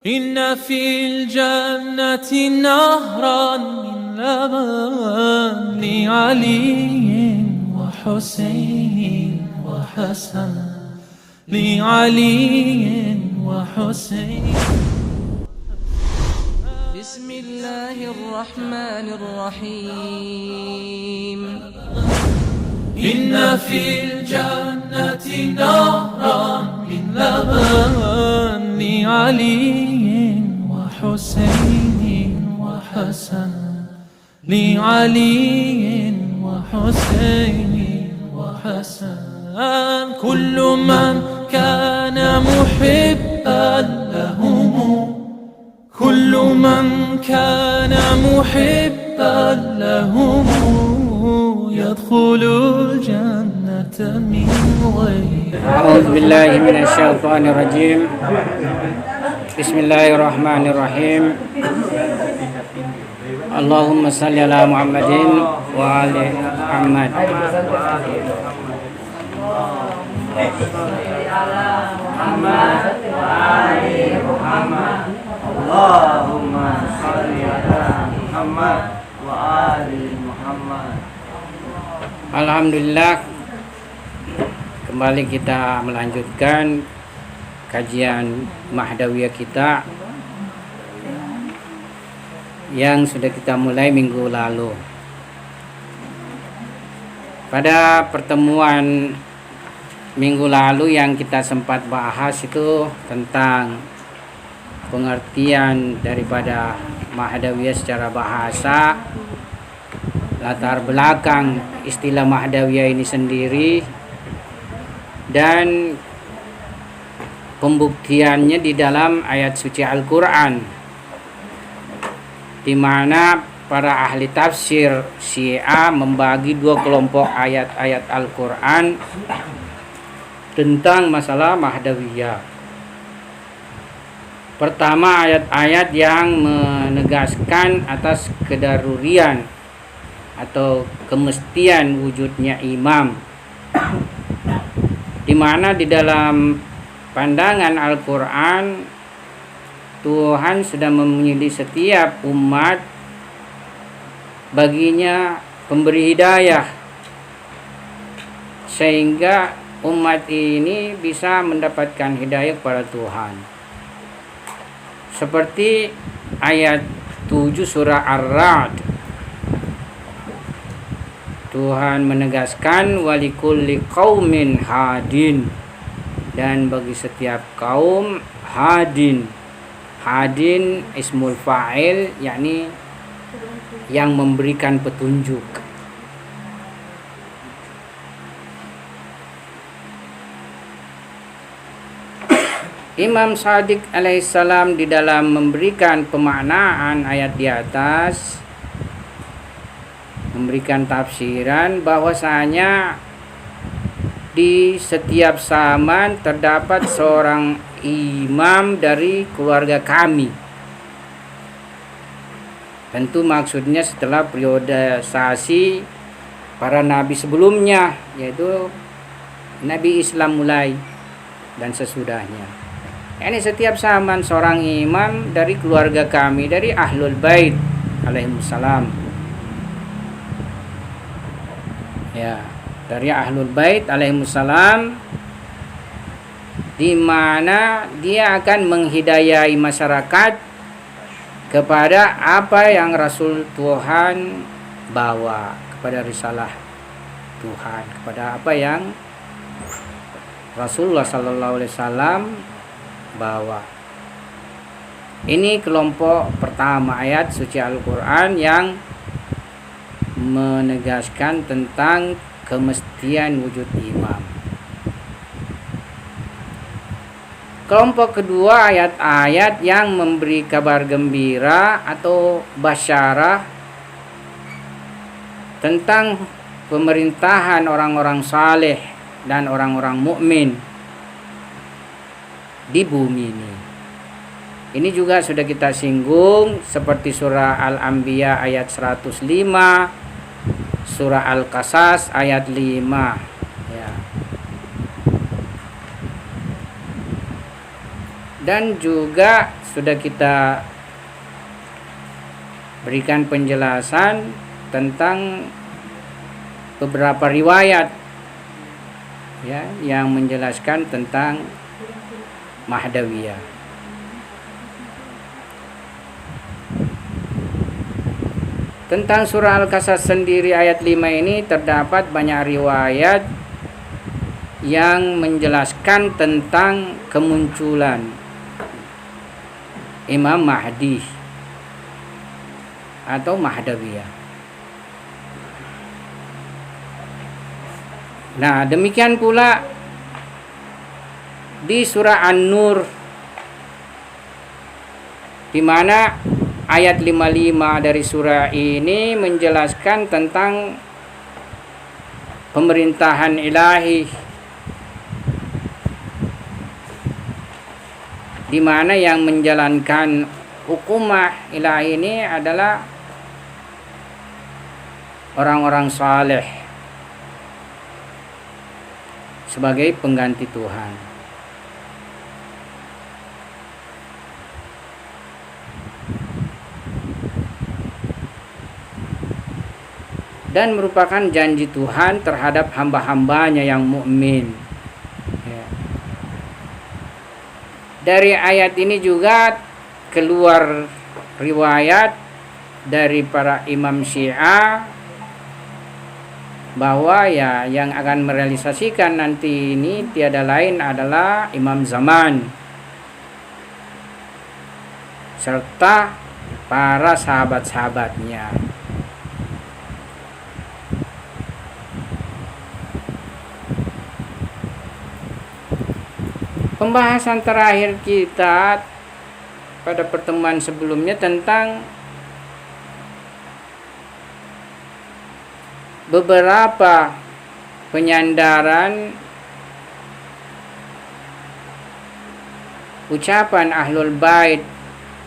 إن في الجنة نهرا من لبن لعلي وحسين وحسن لعلي وحسين. بسم الله الرحمن الرحيم. إن في الجنة نهرا من لبن لعلي وحسين وحسن لعلي وحسين وحسن. كل من كان محبا لهم، كل من كان محبا لهم يدخل الجنة من غير. أعوذ بالله من الشيطان الرجيم. بسم الله الرحمن الرحيم. اللهم صل على محمد وآل محمد. Allahumma sholli ala Muhammad wa ali Muhammad. Alhamdulillah, kembali kita melanjutkan kajian Mahdawiyah kita yang sudah kita mulai minggu lalu. Pada pertemuan minggu lalu yang kita sempat bahas itu tentang pengertian daripada Mahdawiyah secara bahasa, latar belakang istilah Mahdawiyah ini sendiri, dan pembuktiannya di dalam ayat suci Al-Quran, di mana para ahli tafsir Syiah membagi dua kelompok ayat-ayat Al-Quran tentang masalah Mahdawiyah. Pertama, ayat-ayat yang menegaskan atas kedarurian atau kemestian wujudnya imam, di mana di dalam pandangan Al-Quran Tuhan sudah memilih setiap umat baginya pemberi hidayah, sehingga umat ini bisa mendapatkan hidayah kepada Tuhan. Seperti ayat 7 surah Ar-Ra'd, Tuhan menegaskan walikulli qaumin hadin, dan bagi setiap kaum hadin. Hadin ismul fa'il, yakni yang memberikan petunjuk. Imam Shadiq alaihissalam di dalam memberikan pemaknaan ayat di atas memberikan tafsiran bahwasanya di setiap zaman terdapat seorang imam dari keluarga kami. Tentu maksudnya setelah periodisasi para nabi sebelumnya, yaitu Nabi Islam mulai dan sesudahnya. Ini setiap zaman seorang imam dari keluarga kami, dari Ahlul Bait alaihissalam. Ya, dari Ahlul Bait alaihissalam, di mana dia akan menghidayai masyarakat kepada apa yang Rasul Tuhan bawa, kepada risalah Tuhan, kepada apa yang Rasulullah sallallahu alaihi wasallam bawa. Ini kelompok pertama ayat suci Al-Quran yang menegaskan tentang kemestian wujud imam. Kelompok kedua ayat-ayat yang memberi kabar gembira atau basyarah tentang pemerintahan orang-orang saleh dan orang-orang mukmin di bumi ini. Ini juga sudah kita singgung, seperti surah Al-Anbiya ayat 105, surah Al-Qasas ayat 5, ya. Dan juga sudah kita berikan penjelasan tentang beberapa riwayat ya yang menjelaskan tentang Mahdawiyah. Tentang surah Al-Qasas sendiri ayat 5 ini terdapat banyak riwayat yang menjelaskan tentang kemunculan Imam Mahdi atau Mahdawiyah. Nah, demikian pula di surah An-Nur, di mana ayat 55 dari surah ini menjelaskan tentang pemerintahan ilahi, di mana yang menjalankan hukumah ilahi ini adalah orang-orang saleh sebagai pengganti Tuhan. Dan merupakan janji Tuhan terhadap hamba-hambanya yang mukmin. Ya. Dari ayat ini juga keluar riwayat dari para imam Syiah bahwa ya yang akan merealisasikan nanti ini tiada lain adalah Imam Zaman serta para sahabat-sahabatnya. Pembahasan terakhir kita pada pertemuan sebelumnya tentang beberapa penyandaran ucapan Ahlul Bait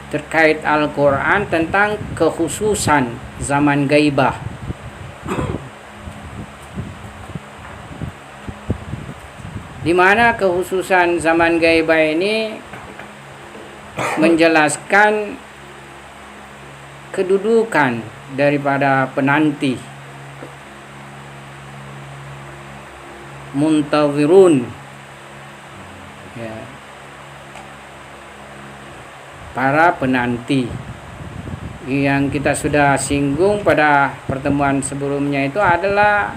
terkait Al-Quran tentang kekhususan zaman gaibah. Di mana kekhususan zaman gaibah ini menjelaskan kedudukan daripada penanti muntazirun, ya, para penanti yang kita sudah singgung pada pertemuan sebelumnya itu adalah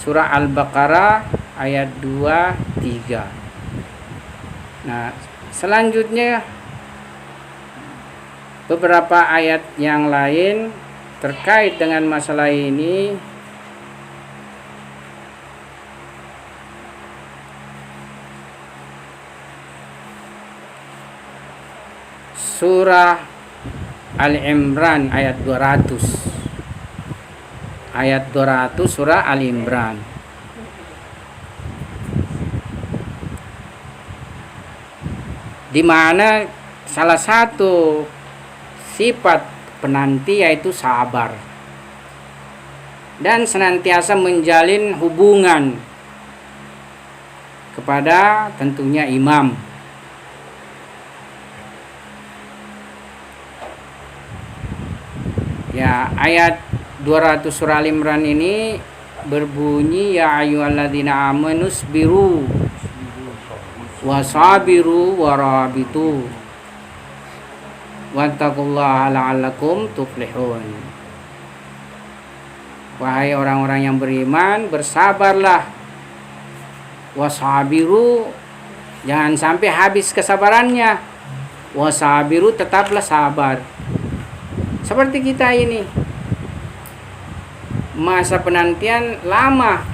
surah Al-Baqarah ayat 2-3. Nah, selanjutnya beberapa ayat yang lain terkait dengan masalah ini surah Al-Imran ayat 200. Ayat 200 surah Al-Imran. Di mana salah satu sifat penanti yaitu sabar dan senantiasa menjalin hubungan kepada tentunya imam. Ya, ayat 200 surah Al-Imran ini berbunyi ya ayyuhalladzina amanu sabiru wasabiru warabitu wattaqullaha la'allakum tuflihun. Wahai orang-orang yang beriman, bersabarlah. Wasabiru, jangan sampai habis kesabarannya. Wasabiru, tetaplah sabar. Seperti kita ini, masa penantian lama.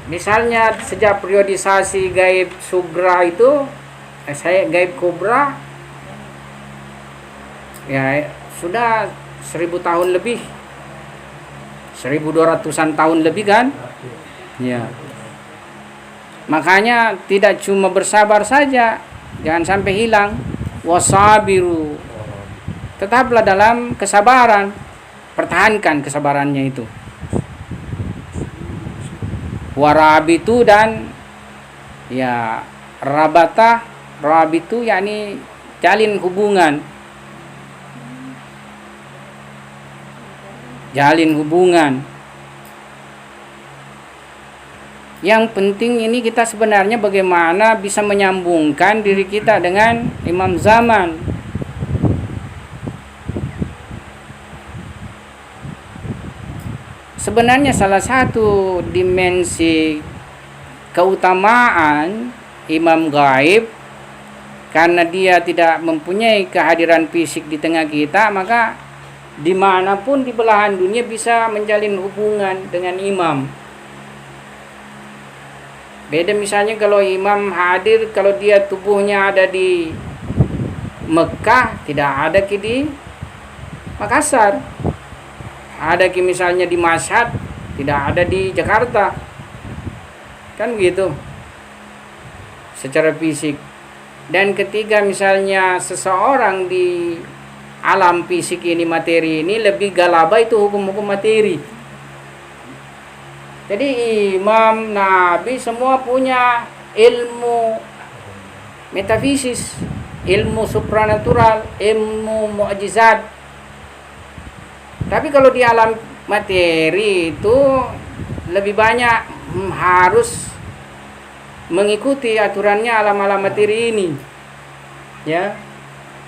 Misalnya sejak periodisasi gaib sugra itu, saya gaib kubra, ya sudah 1000 tahun lebih, 1200-an tahun lebih kan? Ya. Makanya tidak cuma bersabar saja, jangan sampai hilang. Wasabiru, tetaplah dalam kesabaran, pertahankan kesabarannya itu. Warabitu, dan Ya, rabata, rabitu yakni jalin hubungan. Jalin hubungan. Yang penting ini kita sebenarnya bagaimana bisa menyambungkan diri kita dengan imam zaman. Sebenarnya salah satu dimensi keutamaan imam gaib, karena dia tidak mempunyai kehadiran fisik di tengah kita, maka dimanapun di belahan dunia bisa menjalin hubungan dengan imam. Beda misalnya kalau imam hadir, kalau dia tubuhnya ada di Mekah, tidak ada di Makassar. Ada misalnya di Mashhad, tidak ada di Jakarta. Kan begitu. Secara fisik. Dan ketika misalnya seseorang di alam fisik ini, materi ini, lebih galaba itu hukum-hukum materi. Jadi imam, nabi semua punya ilmu metafisis, ilmu supranatural, ilmu mukjizat. Tapi kalau di alam materi itu lebih banyak harus mengikuti aturannya alam-alam materi ini. Ya.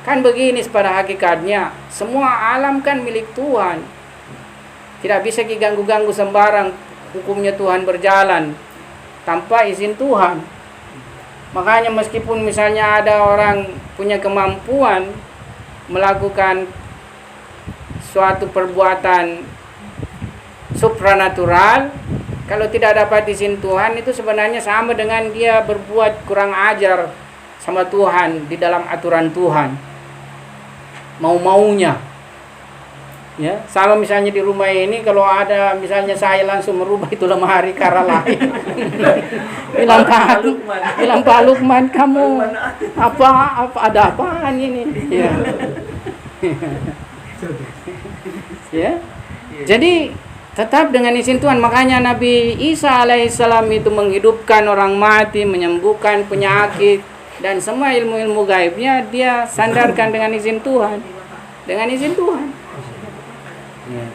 Kan begini pada hakikatnya, semua alam kan milik Tuhan. Tidak bisa diganggu-ganggu sembarang. Hukumnya Tuhan berjalan tanpa izin Tuhan. Makanya meskipun misalnya ada orang punya kemampuan melakukan suatu perbuatan supranatural, kalau tidak dapat izin Tuhan, itu sebenarnya sama dengan dia berbuat kurang ajar sama Tuhan di dalam aturan Tuhan, mau-maunya. Ya, sama misalnya di rumah ini, kalau ada misalnya saya langsung merubah itu lemari karena lain. bilang Pak Lukman, kamu apa ada apaan ini? Ya. Ya. Jadi tetap dengan izin Tuhan. Makanya Nabi Isa alaihissalam itu menghidupkan orang mati, menyembuhkan penyakit, dan semua ilmu-ilmu gaibnya dia sandarkan dengan izin Tuhan. Dengan izin Tuhan. Ya.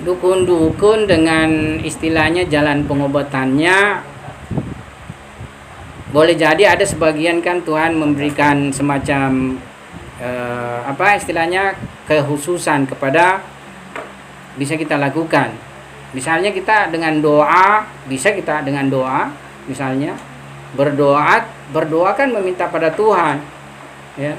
Dukun-dukun dengan istilahnya jalan pengobatannya, boleh jadi ada sebagian kan Tuhan memberikan semacam istilahnya kekhususan kepada bisa kita lakukan. Misalnya kita dengan doa, bisa kita dengan doa misalnya berdoa kan meminta pada Tuhan, ya.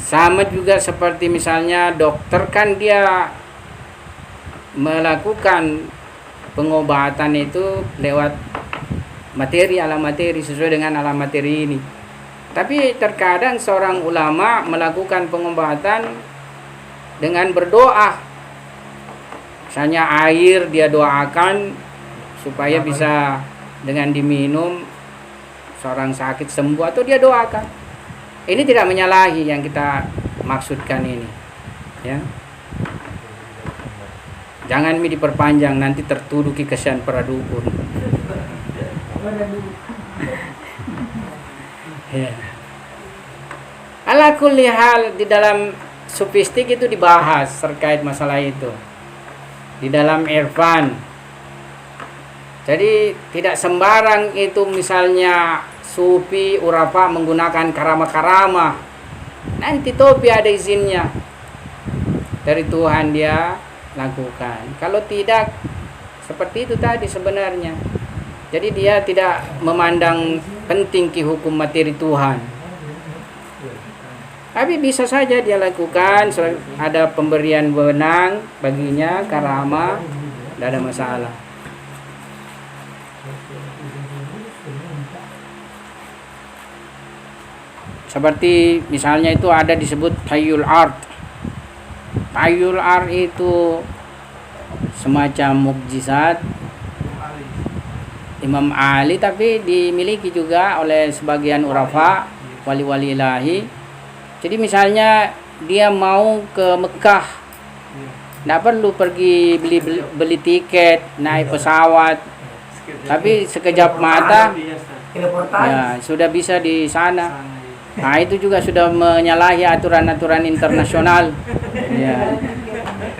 Sama juga seperti misalnya dokter kan dia melakukan pengobatan itu lewat materi, alam materi, sesuai dengan alam materi ini. Tapi terkadang seorang ulama melakukan pengobatan dengan berdoa. Misalnya air dia doakan supaya bisa dengan diminum seorang sakit sembuh, atau dia doakan. Ini tidak menyalahi yang kita maksudkan ini, ya. Jangan diperpanjang, nanti tertuduh kesian para dukun. Ya. Ala kulli hal, di dalam sufistik itu dibahas terkait masalah itu. Di dalam irfan. Jadi tidak sembarang itu misalnya sufi, urafa menggunakan karamah-karamah. Nanti topi ada izinnya dari Tuhan dia lakukan. Kalau tidak, seperti itu tadi sebenarnya. Jadi dia tidak memandang penting hukum materi Tuhan. Tapi bisa saja dia lakukan, ada pemberian wewenang baginya, karamah, tidak ada masalah. Seperti misalnya itu ada disebut Tayyul Ard. Tayyul Ard itu semacam mukjizat Imam Ali, tapi dimiliki juga oleh sebagian urafa, wali-wali ilahi. Jadi misalnya dia mau ke Mekah, tidak perlu pergi beli tiket, naik pesawat, tapi sekejap mata ya sudah bisa di sana. Nah itu juga sudah menyalahi aturan-aturan internasional. Ya.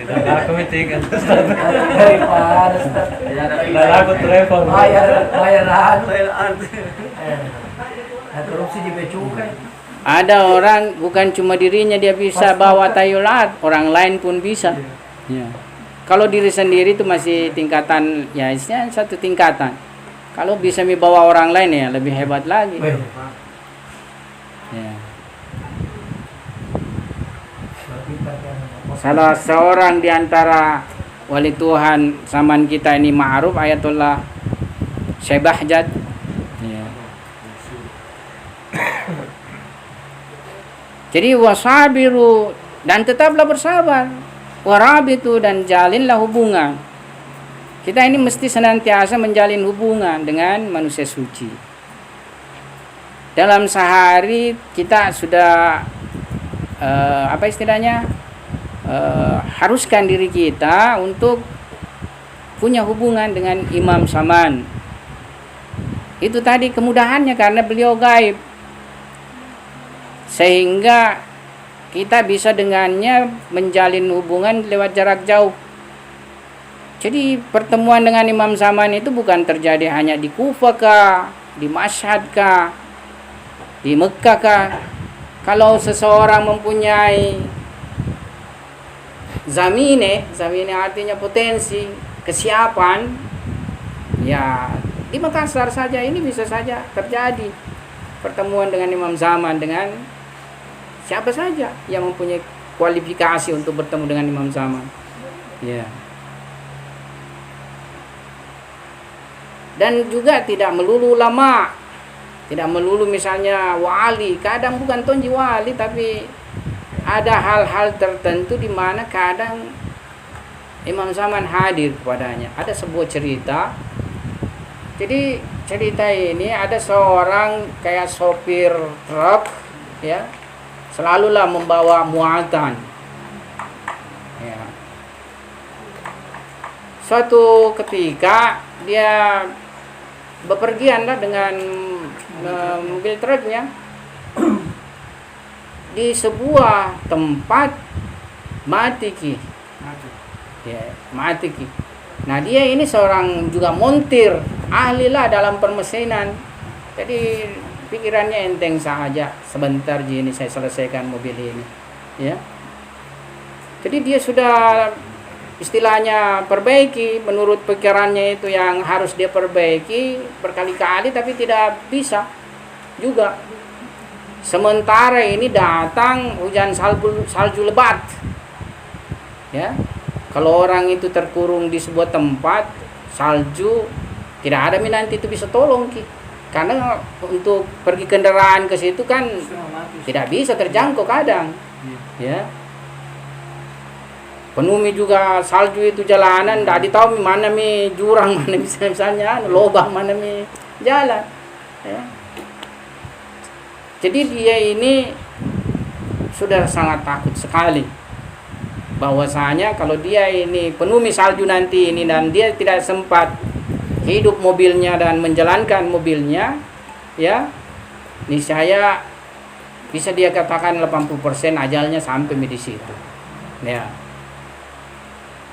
Tidak laku itu kan. Daripada Ustaz. Tidak laku telepon. Bayaran. Nah, korupsi di becukai. Ada orang bukan cuma dirinya dia bisa bawa tayulat, orang lain pun bisa. Ya. Kalau diri sendiri itu masih tingkatan, ya istilahnya satu tingkatan. Kalau bisa membawa orang lain ya lebih hebat lagi. Ya. Salah seorang di antara wali Tuhan zaman kita ini ma'ruf Ayatullah Syekh Bahjat. Ya. Jadi wasabiru, dan tetaplah bersabar, warabitu, dan jalinlah hubungan. Kita ini mesti senantiasa menjalin hubungan dengan manusia suci. Dalam sehari kita sudah apa istilahnya, haruskan diri kita untuk punya hubungan dengan Imam Saman. Itu tadi kemudahannya karena beliau gaib, sehingga kita bisa dengannya menjalin hubungan lewat jarak jauh. Jadi pertemuan dengan Imam Saman itu bukan terjadi hanya di Kufah kah, di Mashhad kah, di Mekah kah. Kalau seseorang mempunyai zamine artinya potensi, kesiapan, ya di Makassar saja ini bisa saja terjadi pertemuan dengan Imam Zaman dengan siapa saja yang mempunyai kualifikasi untuk bertemu dengan Imam Zaman. Ya. Dan juga tidak melulu ulama, tidak melulu misalnya wali, kadang bukan tonji wali, tapi ada hal-hal tertentu di mana kadang Imam Zaman hadir kepadanya. Ada sebuah cerita. Jadi cerita ini ada seorang kayak sopir truk, ya, selalulah membawa muatan. Ya. Suatu ketika dia bepergian lah dengan mobil truknya di sebuah tempat mati ki. Ya, mati ki. Nah dia ini seorang juga montir, ahli lah dalam permesinan. Jadi pikirannya enteng saja, sebentar ji ini saya selesaikan mobil ini. Ya. Jadi dia sudah istilahnya perbaiki, menurut pikirannya itu yang harus dia perbaiki berkali-kali, tapi tidak bisa juga. Sementara ini datang hujan salju lebat. Ya. Kalau orang itu terkurung di sebuah tempat salju, tidak ada nanti itu bisa tolong ki. Karena untuk pergi kendaraan ke situ kan tidak bisa terjangkau kadang. Ya. Penuh juga salju itu jalanan, tidak ditahu mana mi jurang, mana misalnya lubang, mana mi jalan. Ya. Jadi dia ini sudah sangat takut sekali bahwasanya kalau dia ini penuh salju nanti ini dan dia tidak sempat hidup mobilnya dan menjalankan mobilnya, ya, niscaya bisa dia katakan 80% ajalnya sampai di situ. Ya.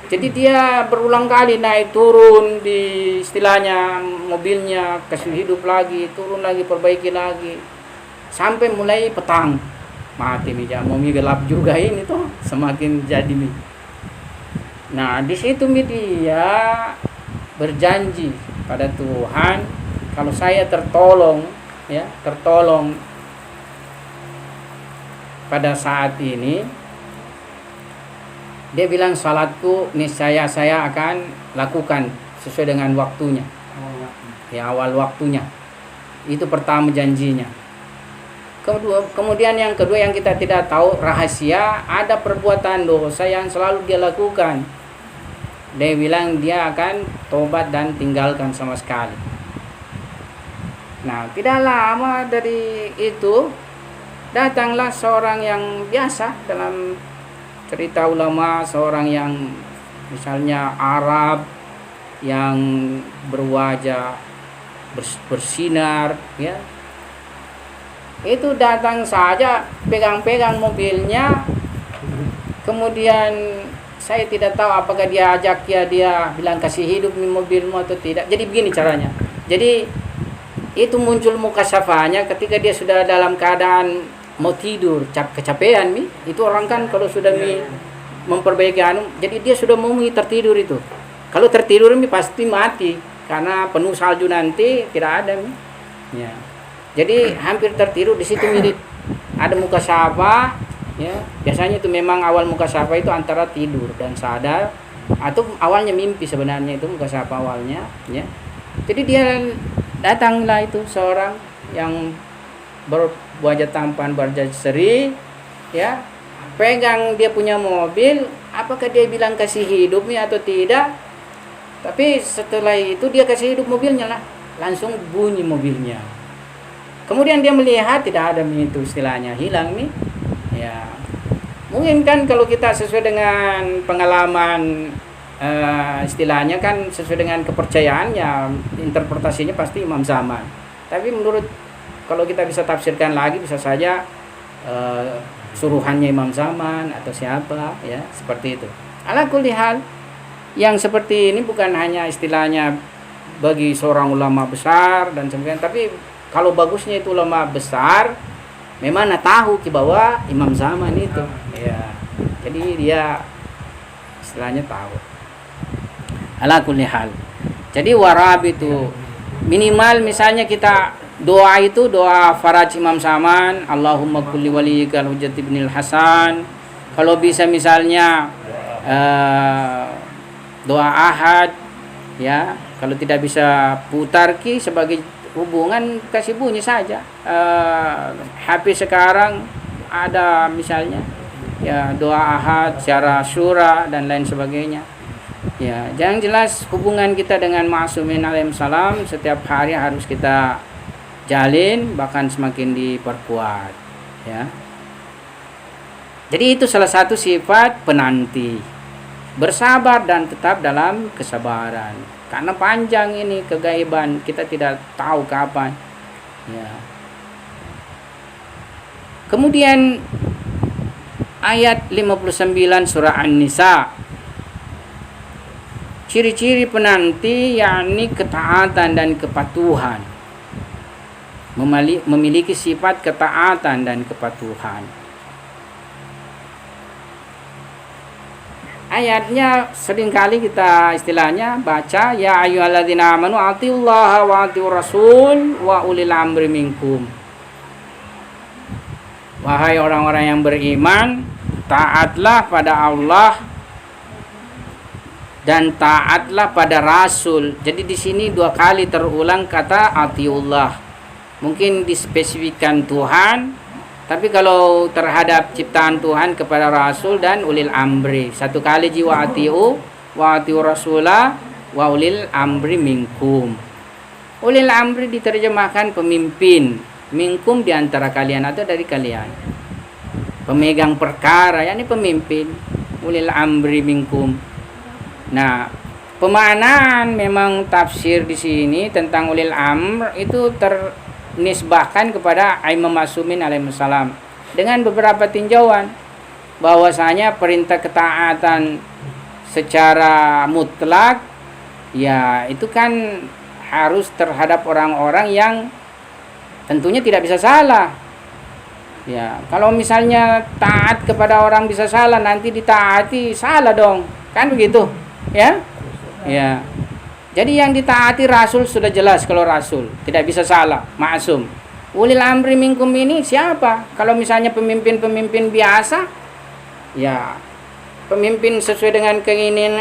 Jadi dia berulang kali naik turun di istilahnya mobilnya, kasih hidup lagi, turun lagi, perbaiki lagi, sampai mulai petang. Mati mija, mau gelap juga ini tuh, semakin jadi mi. Nah di situ mi dia berjanji pada Tuhan, kalau saya tertolong, ya tertolong pada saat ini, dia bilang salatku niscaya saya akan lakukan sesuai dengan waktunya, ya awal waktunya. Itu pertama janjinya. Kemudian yang kedua yang kita tidak tahu rahasia, ada perbuatan dosa yang selalu dia lakukan. Dia bilang dia akan tobat dan tinggalkan sama sekali. Nah, tidak lama dari itu datanglah seorang yang biasa dalam cerita ulama, seorang yang misalnya Arab yang berwajah bersinar, ya. Itu datang saja pegang-pegang mobilnya. Kemudian saya tidak tahu apakah dia ajak dia bilang kasih hidup di mobilmu atau tidak. Jadi begini caranya. Jadi itu muncul muka syafahnya ketika dia sudah dalam keadaan mau tidur, kecapean mi. Itu orang kan kalau sudah memperbaiki jadi dia sudah mau tertidur itu. Kalau tertidur mi pasti mati karena penuh salju nanti tidak ada mi. Ya. Jadi hampir tertidur di situ mirip ada muka syafah. Ya, biasanya itu memang awal muka syafa itu antara tidur dan sadar atau awalnya mimpi sebenarnya itu muka syafa awalnya, ya. Jadi dia datanglah itu seorang yang berwajah tampan, berwajah seri, ya. Pegang dia punya mobil, apakah dia bilang kasih hidupnya atau tidak? Tapi setelah itu dia kasih hidup mobilnya lah, langsung bunyi mobilnya. Kemudian dia melihat tidak ada itu istilahnya hilang nih. Ya, mungkin kan kalau kita sesuai dengan pengalaman istilahnya kan sesuai dengan kepercayaannya, interpretasinya pasti Imam Zaman. Tapi menurut kalau kita bisa tafsirkan lagi bisa saja suruhannya Imam Zaman atau siapa, ya, seperti itu. Ala kulli hal, yang seperti ini bukan hanya istilahnya bagi seorang ulama besar dan sebagainya, tapi kalau bagusnya itu ulama besar memang tahu bahwa Imam Zaman itu, ya. Jadi dia istilahnya tahu. Ala kulli hal. Jadi warab itu minimal misalnya kita doa itu doa faraj Imam Zaman, Allahumma kulli waliyikal Hujjat ibnil Hasan. Kalau bisa misalnya doa ahad, ya. Kalau tidak bisa putar sebagai hubungan kasih bunyi saja. HP sekarang ada misalnya ya doa ahad, syara syura dan lain sebagainya. Ya, yang jelas hubungan kita dengan Ma'sumin alaihi salam setiap hari harus kita jalin, bahkan semakin diperkuat, ya. Jadi itu salah satu sifat penanti. Bersabar dan tetap dalam kesabaran. Karena panjang ini kegaiban, kita tidak tahu kapan. Ya. Kemudian ayat 59 surah An-Nisa. Ciri-ciri penanti yakni ketaatan dan kepatuhan. Memiliki sifat ketaatan dan kepatuhan. Ayatnya seringkali kita istilahnya baca ya ayyuhalladzina amanu atiullaha wa atiur rasul wa ulil amri minkum. Wahai orang-orang yang beriman, taatlah pada Allah dan taatlah pada rasul. Jadi di sini 2 kali terulang kata atiullah. Mungkin dispesifikkan Tuhan, tapi kalau terhadap ciptaan Tuhan kepada Rasul dan ulil amri, 1 kali jiwa atiu wa atiu rasulah wa ulil amri minkum. Ulil amri diterjemahkan pemimpin, minkum di antara kalian atau dari kalian. Pemegang perkara, yakni pemimpin, ulil amri minkum. Nah, pemaknaan memang tafsir di sini tentang ulil amr itu nisbahkan kepada Imam Ma'sumin alaihi salam dengan beberapa tinjauan bahwasanya perintah ketaatan secara mutlak ya itu kan harus terhadap orang-orang yang tentunya tidak bisa salah. Ya, kalau misalnya taat kepada orang bisa salah, nanti ditaati salah dong. Kan begitu? Ya? Ya. Jadi yang ditaati Rasul sudah jelas kalau Rasul tidak bisa salah, ma'sum. Ulil amri minkum ini siapa? Kalau misalnya pemimpin-pemimpin biasa, ya pemimpin sesuai dengan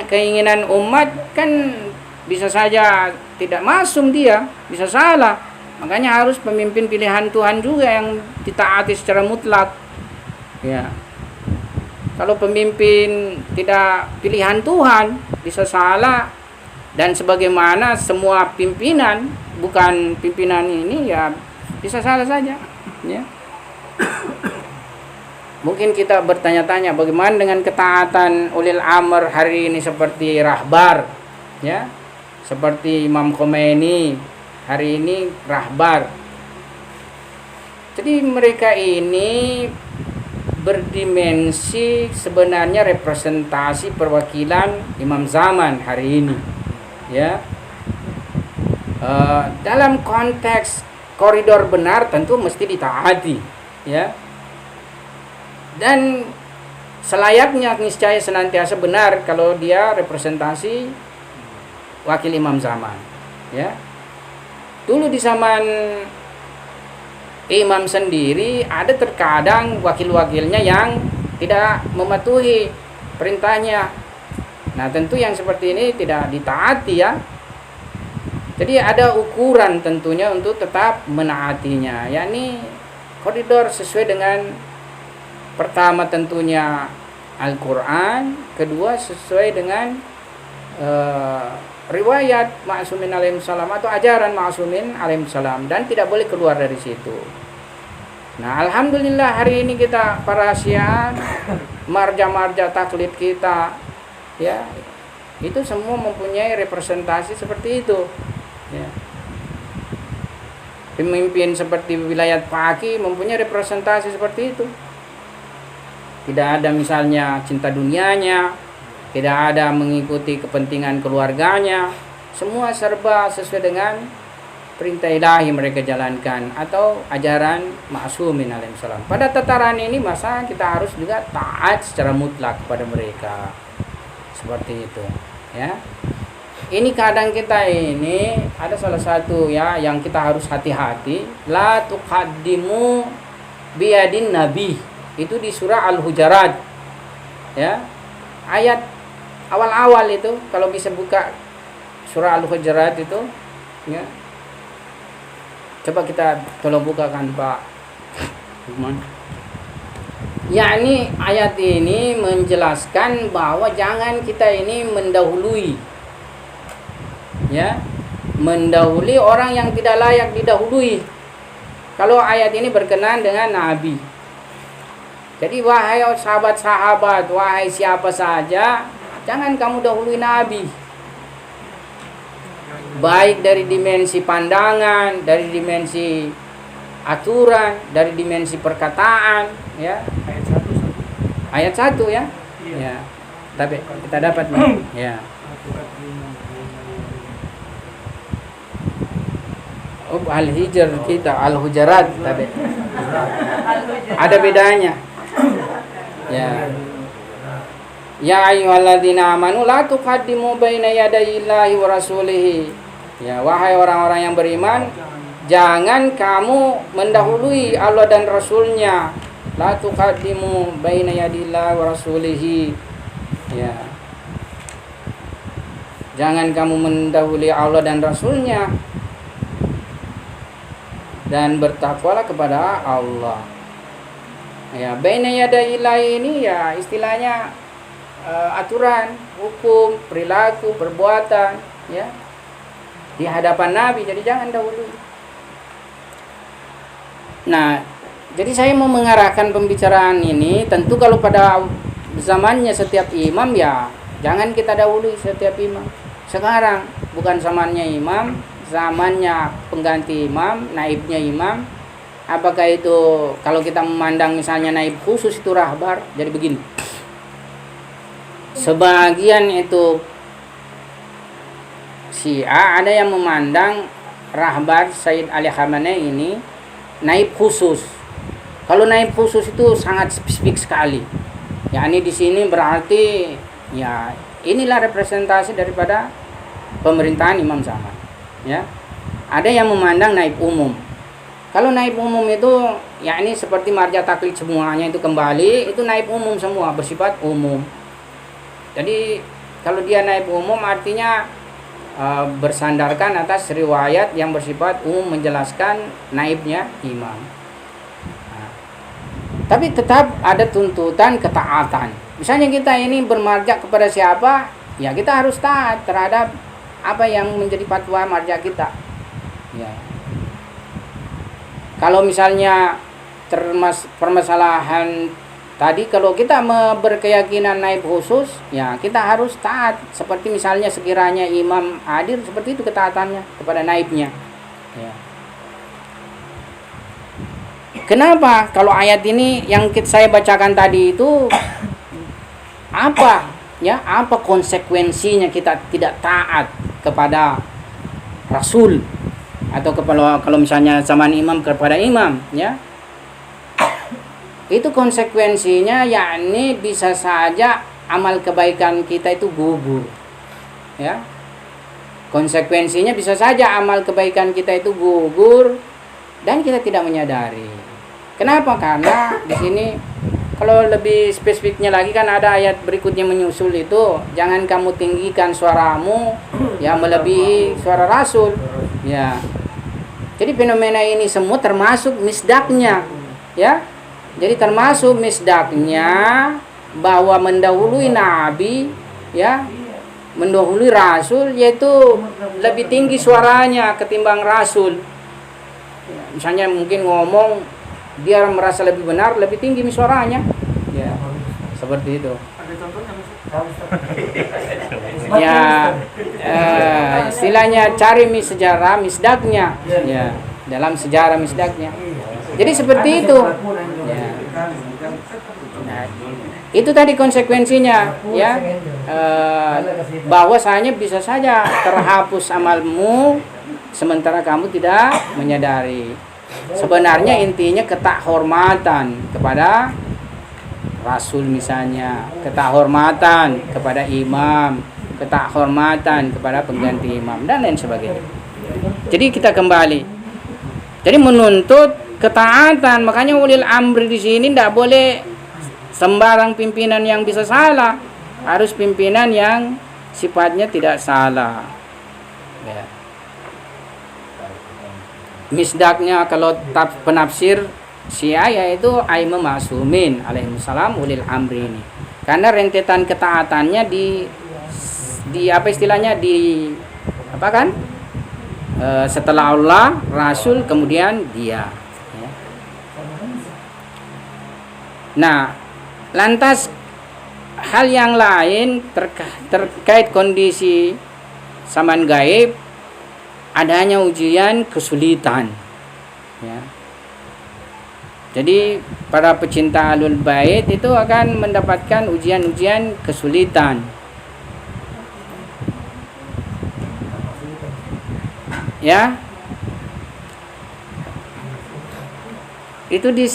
keinginan umat kan bisa saja tidak ma'sum dia, bisa salah. Makanya harus pemimpin pilihan Tuhan juga yang ditaati secara mutlak. Ya. Kalau pemimpin tidak pilihan Tuhan bisa salah. Dan sebagaimana semua pimpinan bukan pimpinan ini ya bisa salah saja, ya. Mungkin kita bertanya-tanya bagaimana dengan ketaatan ulil amr hari ini seperti rahbar, ya, seperti Imam Khomeini hari ini rahbar. Jadi mereka ini berdimensi sebenarnya representasi perwakilan imam zaman hari ini, ya. Dalam konteks koridor benar tentu mesti ditaati, ya. Dan selayaknya niscaya senantiasa benar kalau dia representasi wakil imam zaman, ya. Dulu di zaman imam sendiri ada terkadang wakil-wakilnya yang tidak mematuhi perintahnya. Nah, tentu yang seperti ini tidak ditaati, ya. Jadi ada ukuran tentunya untuk tetap menaatinya, yakni koridor sesuai dengan pertama tentunya Al-Quran, kedua sesuai dengan riwayat Ma'sumin alaihissalam atau ajaran Ma'sumin alaihissalam, dan tidak boleh keluar dari situ. Nah, alhamdulillah hari ini kita para Syiah, marja-marja taklid kita, ya, itu semua mempunyai representasi seperti itu, ya. Pemimpin seperti wilayah Paki mempunyai representasi seperti itu. Tidak ada misalnya cinta dunianya, tidak ada mengikuti kepentingan keluarganya, semua serba sesuai dengan perintah ilahi mereka jalankan atau ajaran Ma'sumin alaihissalam. Pada tataran ini masa kita harus juga taat secara mutlak kepada mereka, seperti itu, ya. Ini kadang kita ini ada salah satu, ya, yang kita harus hati-hati, la tuqaddimu biyadin nabi, itu di surah Al-Hujarat, ya, ayat awal-awal itu. Kalau bisa buka surah Al-Hujarat itu, ya, coba kita tolong bukakan Pak Lukman. Yakni ayat ini menjelaskan bahwa jangan kita ini mendahului, ya, mendahului orang yang tidak layak didahului. Kalau ayat ini berkenaan dengan Nabi, jadi wahai sahabat-sahabat, wahai siapa saja, jangan kamu dahului Nabi. Baik dari dimensi pandangan, dari dimensi aturan, dari dimensi perkataan, ya. Ayat 1 ya. Ya. Tapi kita dapat nih, ya. Oh, Al-Hijr kita, Al-Hujarat tapi ada bedanya. Ya. Ya ayyuhalladzina amanu la tuqaddimu baina yadayillahi wa rasulihi. Ya, wahai orang-orang yang beriman, jangan kamu mendahului Allah dan Rasulnya. La tuqaddimu baina yadillahi wa rasulihi. Ya. Jangan kamu mendahului Allah dan Rasulnya, dan bertakwalah kepada Allah. Ya, baina yadayillahi ini ya istilahnya aturan, hukum, perilaku, perbuatan, ya, di hadapan Nabi. Jadi jangan dahulu. Nah, jadi saya mau mengarahkan pembicaraan ini, tentu kalau pada zamannya setiap imam, ya jangan kita dahului setiap imam. Sekarang bukan zamannya imam, zamannya pengganti imam, naibnya imam. Apakah itu kalau kita memandang misalnya naib khusus itu rahbar, jadi begini. Sebagian itu Syiah ada yang memandang rahbar Sayyid Ali Khamenei ini naib khusus. Kalau naib khusus itu sangat spesifik sekali. Ya, ini di sini berarti ya inilah representasi daripada pemerintahan imam zaman. Ya. Ada yang memandang naib umum. Kalau naib umum itu ya ini seperti marja taklid semuanya itu kembali, itu naib umum semua, bersifat umum. Jadi kalau dia naib umum artinya bersandarkan atas riwayat yang bersifat umum menjelaskan naibnya imam. Nah, tapi tetap ada tuntutan ketaatan. Misalnya kita ini bermarja kepada siapa, ya kita harus taat terhadap apa yang menjadi fatwa marja kita. Ya. Kalau misalnya permasalahan tadi, kalau kita berkeyakinan naib khusus, ya kita harus taat. Seperti misalnya sekiranya imam hadir, seperti itu ketaatannya kepada naibnya. Ya. Kenapa? Kalau ayat ini yang saya bacakan tadi itu apa? Ya, apa konsekuensinya kita tidak taat kepada Rasul atau kalau misalnya zaman imam kepada imam, ya? Itu konsekuensinya yakni bisa saja amal kebaikan kita itu gugur. Ya. Konsekuensinya bisa saja amal kebaikan kita itu gugur dan kita tidak menyadari. Kenapa? Karena di sini kalau lebih spesifiknya lagi kan ada ayat berikutnya menyusul itu, jangan kamu tinggikan suaramu ya melebihi suara Rasul. Ya. Jadi fenomena ini semua termasuk misdaknya, ya. Jadi termasuk misdaknya bahwa mendahului Nabi, ya, mendahului Rasul, yaitu lebih tinggi suaranya ketimbang Rasul. Ya, misalnya mungkin ngomong dia merasa lebih benar, lebih tinggi suaranya, ya, seperti itu. Ada contohnya Ya, istilahnya cari sejarah misdaknya, ya, dalam sejarah misdaknya. Jadi seperti itu. Ya. Nah, itu tadi konsekuensinya, ya, bahwasanya bisa saja terhapus amalmu sementara kamu tidak menyadari. Sebenarnya intinya ketakhormatan kepada Rasul misalnya, ketakhormatan kepada imam, ketakhormatan kepada pengganti imam dan lain sebagainya. Jadi kita kembali. Jadi menuntut ketaatan, makanya ulil amri di sini tidak boleh sembarang pimpinan yang bisa salah, harus pimpinan yang sifatnya tidak salah. Ya. Misdaknya kalau penafsir Syiah yaitu aimam ma'sumin alaihissalam ulil amri ini. Karena rentetan ketaatannya di apa istilahnya di apa kan? Setelah Allah, Rasul, kemudian dia. Ya. Nah, lantas hal yang lain terkait kondisi zaman gaib, adanya ujian kesulitan. Ya. Jadi para pecinta Ahlul Bait itu akan mendapatkan ujian-ujian kesulitan. Ya. Itu di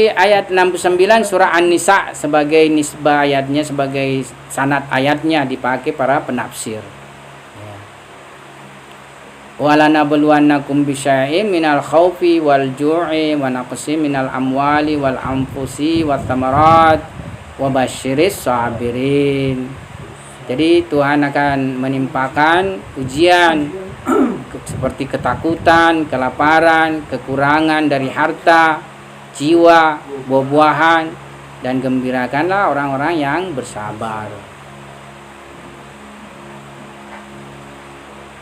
ayat 69 surah An-Nisa sebagai nisbah ayatnya, sebagai sanad ayatnya dipakai para penafsir. Walanabluwannakum bisyai'in minal khaufi wal ju'i wa naqsin minal amwali wal anfusi wat thamarat wa basyiris sabirin. Jadi Tuhan akan menimpakan ujian seperti ketakutan, kelaparan, kekurangan dari harta, jiwa, buah-buahan, dan gembirakanlah orang-orang yang bersabar.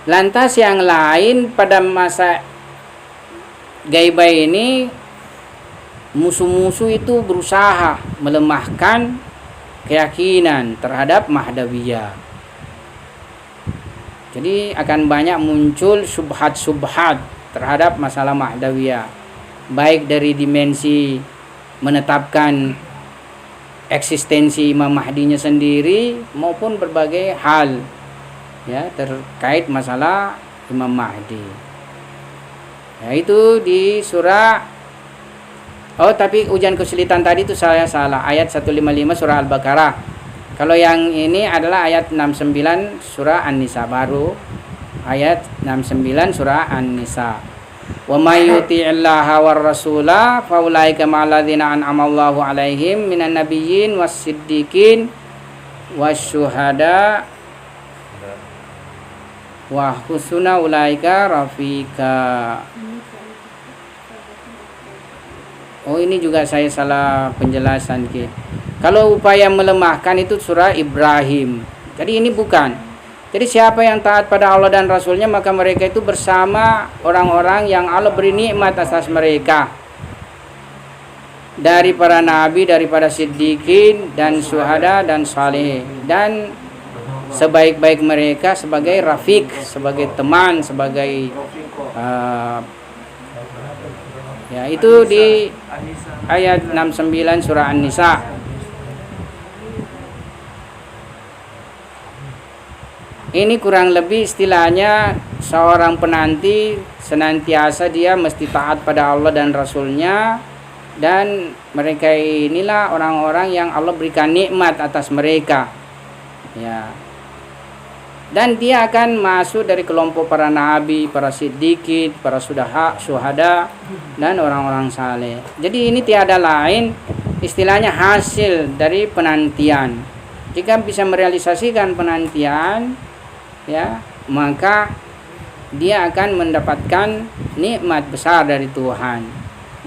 Lantas yang lain pada masa gaibah ini, musuh-musuh itu berusaha melemahkan keyakinan terhadap Mahdawiyah. Jadi akan banyak muncul subhat-subhat terhadap masalah Mahdawiyah, baik dari dimensi menetapkan eksistensi Imam Mahdinya sendiri maupun berbagai hal, ya, terkait masalah Imam Mahdi. Ya, itu di surah tapi ujian kesulitan tadi itu saya salah, ayat 155 surah Al-Baqarah. Kalau yang ini adalah ayat 69 surah An-Nisa, baru ayat 69 surah An-Nisa. Wa may yuti'illaha war rasula fa ulaika ma'al ladzina an'ama Allahu 'alaihim minan nabiyyin was-siddiqin wasyuhada wa husna ulaika rafiqa. Oh, ini juga saya salah penjelasan Ki. Kalau upaya melemahkan itu surah Ibrahim. Jadi ini bukan. Jadi siapa yang taat pada Allah dan Rasulnya, maka mereka itu bersama orang-orang yang Allah beri nikmat atas mereka, dari para nabi, daripada siddiqin dan syuhada dan saleh, dan sebaik-baik mereka sebagai rafiq, sebagai teman, sebagai ya itu di ayat 69 surah An-Nisa. Ini kurang lebih istilahnya seorang penanti senantiasa dia mesti taat pada Allah dan Rasulnya, dan mereka inilah orang-orang yang Allah berikan nikmat atas mereka, ya. Dan dia akan masuk dari kelompok para nabi, para siddiqin, para syuhada dan orang-orang saleh. Jadi ini tiada lain istilahnya hasil dari penantian. Jika bisa merealisasikan penantian, ya, maka dia akan mendapatkan nikmat besar dari Tuhan.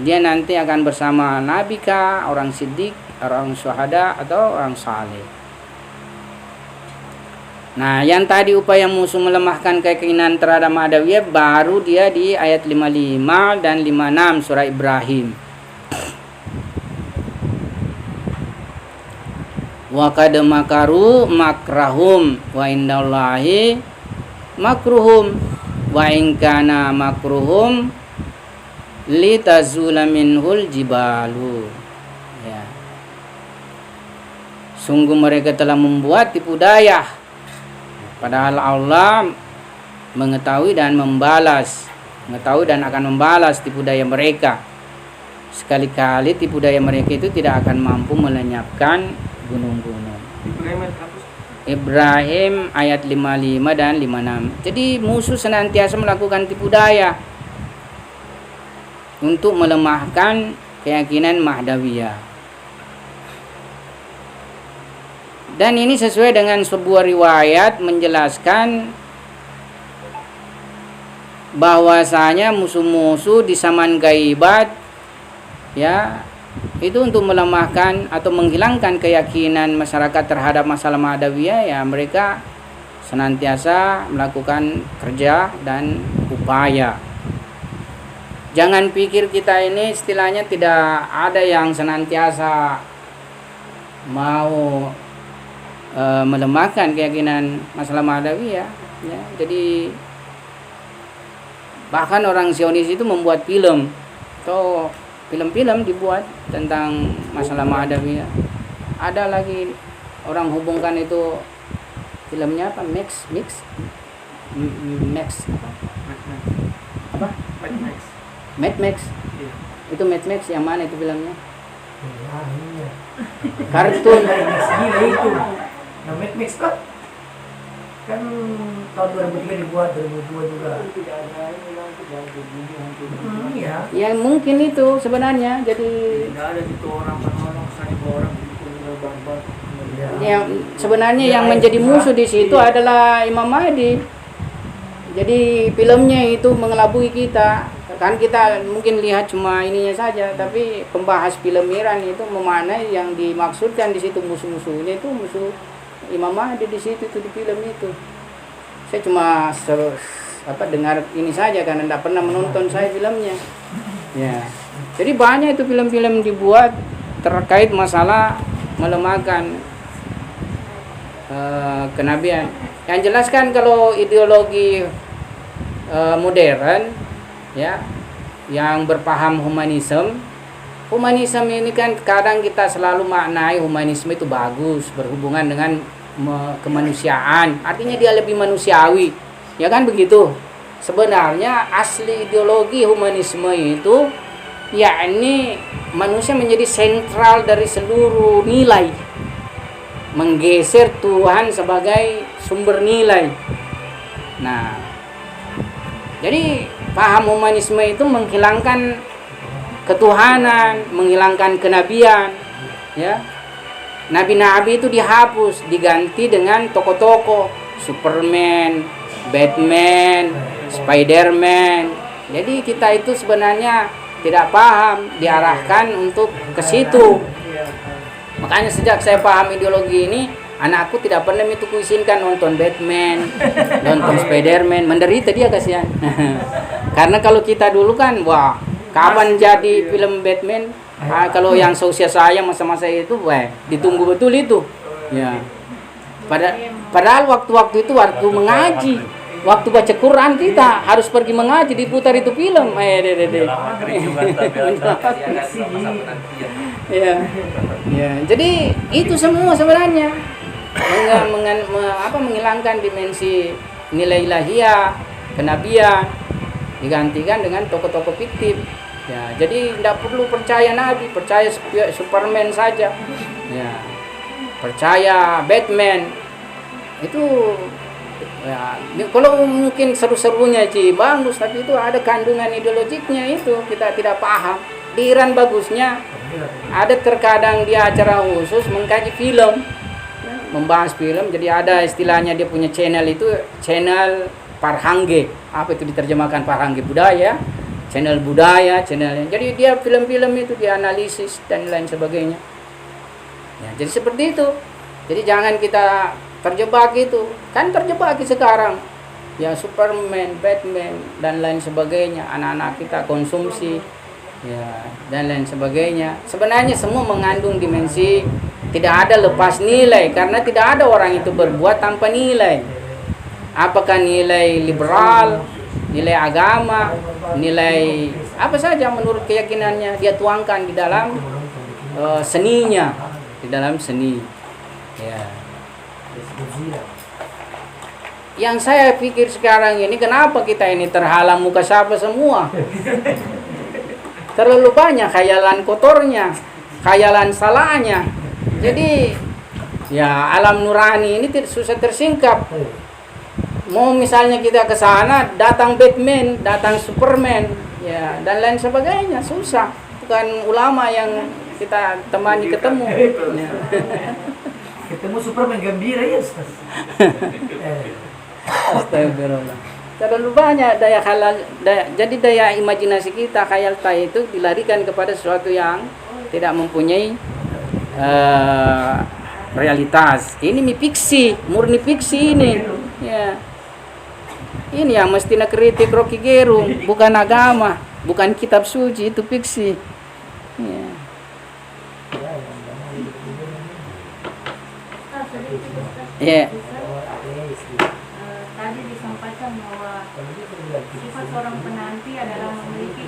Dia nanti akan bersama nabi kah, orang siddiq, orang syuhada atau orang saleh. Nah, yang tadi upaya musuh melemahkan keyakinan terhadap Ma'dawiyah baru dia di ayat 55 dan 56 surah Ibrahim. Wa qad makaru makrahum wa indallahi makruhum wa in kana makruhum litazula minhul jibalu. Ya. Sungguh mereka telah membuat tipu daya, padahal Allah mengetahui dan akan membalas tipu daya mereka. Sekali-kali tipu daya mereka itu tidak akan mampu melenyapkan gunung-gunung. Ibrahim ayat 55 dan 56. Jadi musuh senantiasa melakukan tipu daya untuk melemahkan keyakinan Ma'dawiyah. Dan ini sesuai dengan sebuah riwayat menjelaskan bahwasanya musuh-musuh di zaman gaibat, ya, itu untuk melemahkan atau menghilangkan keyakinan masyarakat terhadap masalah Ma'dawiyah, ya mereka senantiasa melakukan kerja dan upaya. Jangan pikir kita ini istilahnya tidak ada yang senantiasa mau melemahkan keyakinan masalah Ma'dawiyah, ya. Jadi bahkan orang Zionis itu membuat film atau film-film dibuat tentang masalah Ma'dawiyah. Ada lagi orang hubungkan itu filmnya apa? Mad Max. Itu Mad Max yang mana itu filmnya? Kartun. Gila itu. Nah, Mad Max kan tahun 2003 dibuat, 2002 juga. Iya. Ya mungkin itu sebenarnya. Jadi Tidak ada gitu orang yang sebenarnya yang menjadi musuh di situ adalah Imam Mahdi. Jadi filmnya itu mengelabui kita. Kan kita mungkin lihat cuma ininya saja, tapi pembahas film Iran itu memaknai yang dimaksudkan di situ musuh-musuhnya itu musuh Imam Mahdi di situ itu di film itu. Saya cuma dengar ini saja karena tidak pernah menonton saya filmnya. Ya. Jadi banyak itu film-film dibuat terkait masalah melemahkan kenabian. Yang jelaskan kalau ideologi modern, ya, yang berpaham humanisme ini kan kadang kita selalu maknai humanisme itu bagus, berhubungan dengan kemanusiaan, artinya dia lebih manusiawi, ya kan begitu. Sebenarnya asli ideologi humanisme itu yakni manusia menjadi sentral dari seluruh nilai, menggeser Tuhan sebagai sumber nilai. Nah, jadi paham humanisme itu menghilangkan ketuhanan, menghilangkan kenabian, ya. Nabi-nabi itu dihapus, diganti dengan tokoh-tokoh Superman, Batman, Spiderman. Jadi kita itu sebenarnya tidak paham, diarahkan untuk ke situ. Makanya sejak saya paham ideologi ini, Anakku tidak pernah itu kuizinkan nonton Batman, nonton Spiderman, menderita dia kasihan. Karena kalau kita dulu kan, wah, kapan jadi film Batman? Kalau yang seusia saya masa-masa itu, wah, ditunggu betul itu. Ya. Padahal waktu-waktu itu waktu mengaji, waktu baca Quran kita harus pergi mengaji, diputar itu film. Ya. Ya, jadi itu semua sebenarnya menghilangkan dimensi nilai ilahiyah, kenabian, digantikan dengan tokoh-tokoh fiktif. Ya, jadi tidak perlu percaya nabi, percaya Superman saja. Ya. Percaya Batman. Itu ya, kalau mungkin seru-serunya bagus, tapi itu ada kandungan ideologiknya, itu kita tidak paham. Di Iran bagusnya ada terkadang dia acara khusus mengkaji film, membahas film. Jadi ada istilahnya, dia punya channel itu channel Parhange. Apa itu diterjemahkan Parhange? Budaya, channel budaya, channelnya. Jadi dia film-film itu dianalisis dan lain sebagainya. Ya, jadi seperti itu. Jadi jangan kita terjebak itu. Kan terjebak sekarang. Ya, Superman, Batman dan lain sebagainya. Anak-anak kita konsumsi, ya, dan lain sebagainya. Sebenarnya semua mengandung dimensi tidak ada lepas nilai, karena tidak ada orang itu berbuat tanpa nilai. Apakah nilai liberal, nilai agama, nilai apa saja menurut keyakinannya, dia tuangkan di dalam seninya, di dalam seni. Ya. Yang saya pikir sekarang ini, kenapa kita ini terhalang muka sapa semua? Terlalu banyak khayalan kotornya, khayalan salahnya. Jadi ya alam nurani ini susah tersingkap. Mau misalnya kita ke sana, datang Batman, datang Superman, ya, dan lain sebagainya, susah. Bukan ulama yang kita temani ketemu. Ya. Ketemu Superman gembira ya, Ustaz. Astagfirullah. Terlalu banyak daya khayal, jadi daya imajinasi kita, khayal itu dilarikan kepada sesuatu yang tidak mempunyai realitas. Ini fiksi, murni fiksi ini. Ya. Ini yang mesti nak kritik Rocky Gerung, bukan agama, bukan kitab suci, itu fiksi. Ya. Ya. Tadi disampaikan bahwa sifat seorang penanti adalah memiliki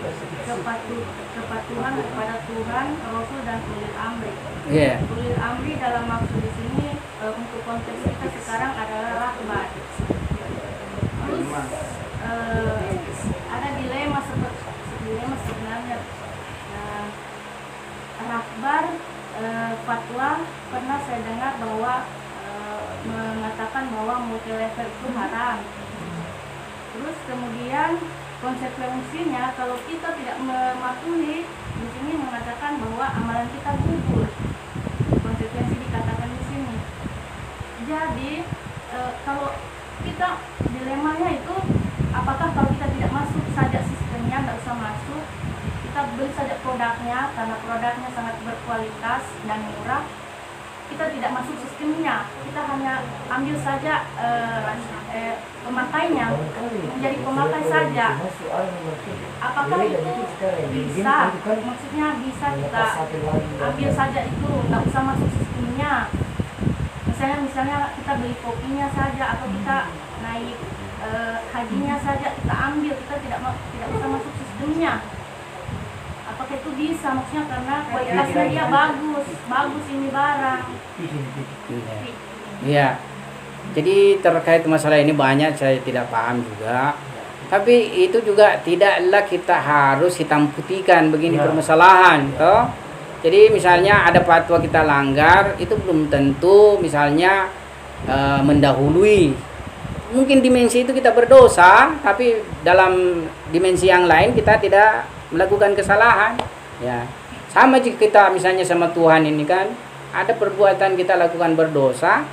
kepatuhan kepada Tuhan, Rasul dan ulil amri. Yeah. Ulil amri dalam maksud di sini untuk konteks kita sekarang adalah rahmat. Terus ada dilema sebenarnya. Rahbar fatwa pernah saya dengar bahwa mengatakan bahwa multi level itu haram. Terus kemudian konsekuensinya kalau kita tidak mematuhi, di sini mengatakan bahwa amalan kita gugur. Konsekuensi dikatakan di sini. Jadi kalau kita dilemanya itu, apakah kalau kita tidak masuk saja sistemnya, nggak usah masuk, kita beli saja produknya karena produknya sangat berkualitas dan murah, kita tidak masuk sistemnya, kita hanya ambil saja pemakainya, menjadi pemakai saja. Apakah itu bisa? Maksudnya bisa kita ambil saja itu, nggak usah masuk sistemnya. Misalnya kita beli kopinya saja, atau kita naik hajinya saja kita ambil, kita tidak usah masuk sistemnya. Apakah itu bisa? Maksudnya karena kualitasnya dia bagus ini barang. Iya. Jadi terkait masalah ini banyak saya tidak paham juga. Tapi itu juga tidaklah kita harus hitam putihkan begini permasalahan, toh. Jadi misalnya ada fatwa kita langgar, itu belum tentu misalnya mendahului. Mungkin dimensi itu kita berdosa, tapi dalam dimensi yang lain kita tidak melakukan kesalahan. Ya. Sama jika kita misalnya sama Tuhan ini kan, ada perbuatan kita lakukan berdosa,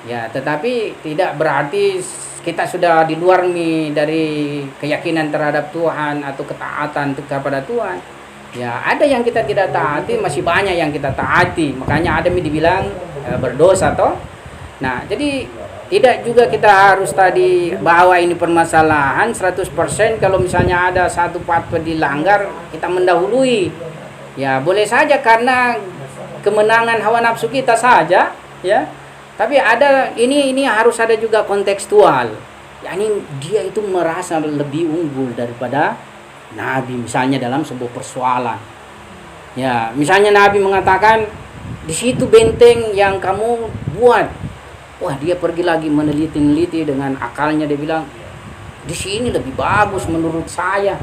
ya, tetapi tidak berarti kita sudah di luar dari keyakinan terhadap Tuhan atau ketaatan kepada Tuhan. Ya, ada yang kita tidak taati, masih banyak yang kita taati. Makanya ada yang dibilang berdosa toh. Nah, jadi tidak juga kita harus tadi bahwa ini permasalahan 100% kalau misalnya ada satu fatwa dilanggar kita mendahului. Ya, boleh saja karena kemenangan hawa nafsu kita saja, ya. Tapi ada ini harus ada juga kontekstual. Yani dia itu merasa lebih unggul daripada Nabi misalnya dalam sebuah persoalan. Ya, misalnya Nabi mengatakan di situ benteng yang kamu buat. Wah, dia pergi lagi meneliti dengan akalnya, dia bilang di sini lebih bagus menurut saya.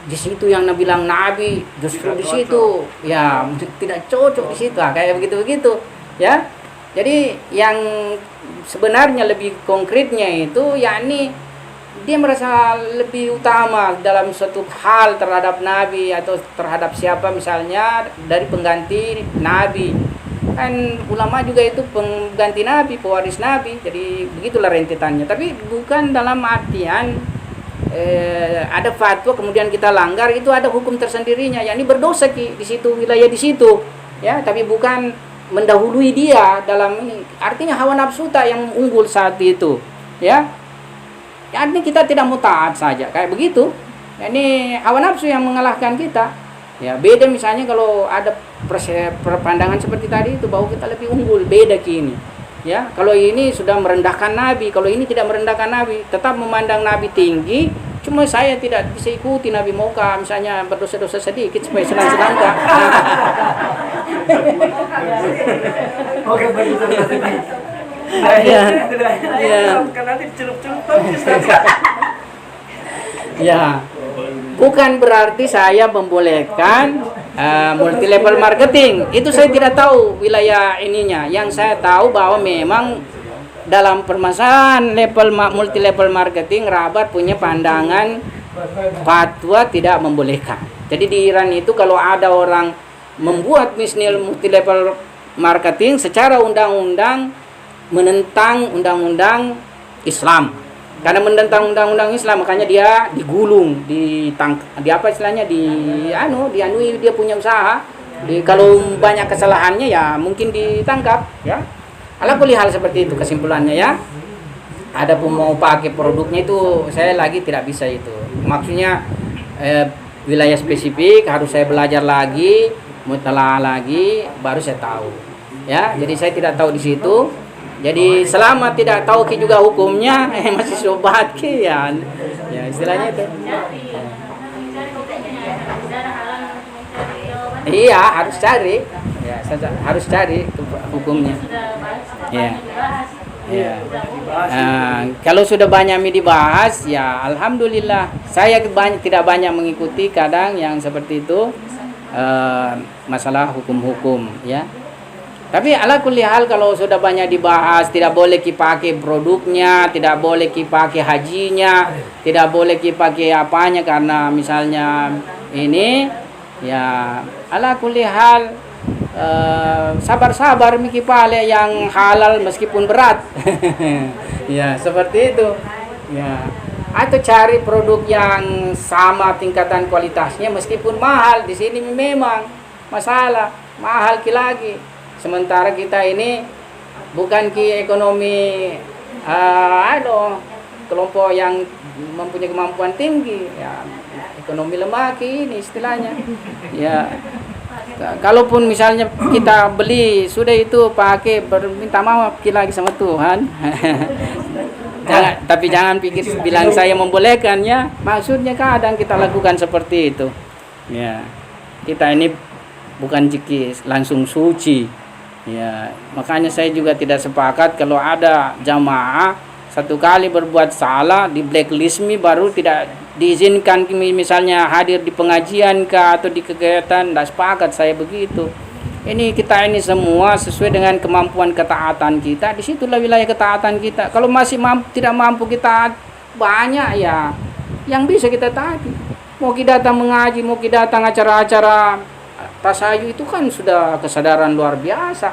Di situ yang bilang Nabi justru di situ ya tidak cocok di situ, kayak begitu ya. Jadi yang sebenarnya lebih konkretnya itu yakni dia merasa lebih utama dalam suatu hal terhadap Nabi atau terhadap siapa misalnya dari pengganti Nabi. Kan ulama juga itu pengganti Nabi, pewaris Nabi. Jadi begitulah rentetannya. Tapi bukan dalam artian ada fatwa kemudian kita langgar, itu ada hukum tersendirinya, yakni berdosa di situ, wilayah di situ, ya. Tapi bukan mendahului dia dalam ini. Artinya hawa nafsu tak yang unggul saat itu, ya. Artinya kita tidak mau taat saja kayak begitu. Ini hawa nafsu yang mengalahkan kita. Ya, beda misalnya kalau ada perpandangan seperti tadi itu bahwa kita lebih unggul, beda kini. Ya, kalau ini sudah merendahkan Nabi, kalau ini tidak merendahkan Nabi, tetap memandang Nabi tinggi, cuma saya tidak bisa ikuti Nabi, maukah misalnya berdosa-dosa sedikit supaya senang-senang kah? Oke, begitu. Ya. Ya. Bukan berarti saya membolehkan multi level marketing. Itu saya tidak tahu wilayah ininya. Yang saya tahu bahwa memang dalam permasalahan multi level marketing, Rabat punya pandangan fatwa tidak membolehkan. Jadi di Iran itu kalau ada orang membuat bisnis multi level marketing secara undang-undang menentang undang-undang Islam. Karena menentang undang-undang Islam, makanya dia digulung, di apa istilahnya, dianui dia punya usaha. Kalau banyak kesalahannya ya mungkin ditangkap, ya. Ala kulli hal seperti itu kesimpulannya, ya. Ada pun mau pakai produknya itu saya lagi tidak bisa itu. Maksudnya wilayah spesifik harus saya belajar lagi, mutalaah lagi, baru saya tahu. Ya, jadi saya tidak tahu di situ. Jadi selama tidak tahu ki juga hukumnya, masih sobat ki ya istilahnya itu. Iya, harus cari. Ya, harus cari hukumnya. Ya. Ya. Kalau sudah banyak dibahas, ya alhamdulillah. Saya tidak banyak mengikuti kadang yang seperti itu, masalah hukum-hukum, ya. Tapi ala kulli hal kalau sudah banyak dibahas, tidak boleh dipakai produknya, tidak boleh dipakai hajinya, tidak boleh dipakai apanya karena misalnya ini, ya ala kulli hal sabar-sabar mikir pale yang halal meskipun berat. Ya, seperti itu. Ya. Atau cari produk yang sama tingkatan kualitasnya meskipun mahal. Di sini memang masalah, mahal lagi. Sementara kita ini bukan ekonomi kelompok yang mempunyai kemampuan tinggi, ya ekonomi lemah ini istilahnya. Ya, kalaupun misalnya kita beli sudah itu pakai minta maaf lagi sama Tuhan. Tapi jangan pikir bilang saya membolehkannya. Maksudnya kadang kita lakukan seperti itu. Ya, kita ini bukan jiki langsung suci. Ya, makanya saya juga tidak sepakat kalau ada jamaah satu kali berbuat salah di blacklist baru tidak diizinkan misalnya hadir di pengajian atau di kegiatan. Tidak sepakat saya begitu. Ini kita ini semua sesuai dengan kemampuan ketaatan kita. Disitulah wilayah ketaatan kita. Kalau masih tidak mampu kita banyak ya yang bisa kita taati. Mau kita datang mengaji, mau kita datang acara-acara tasayu itu kan sudah kesadaran luar biasa.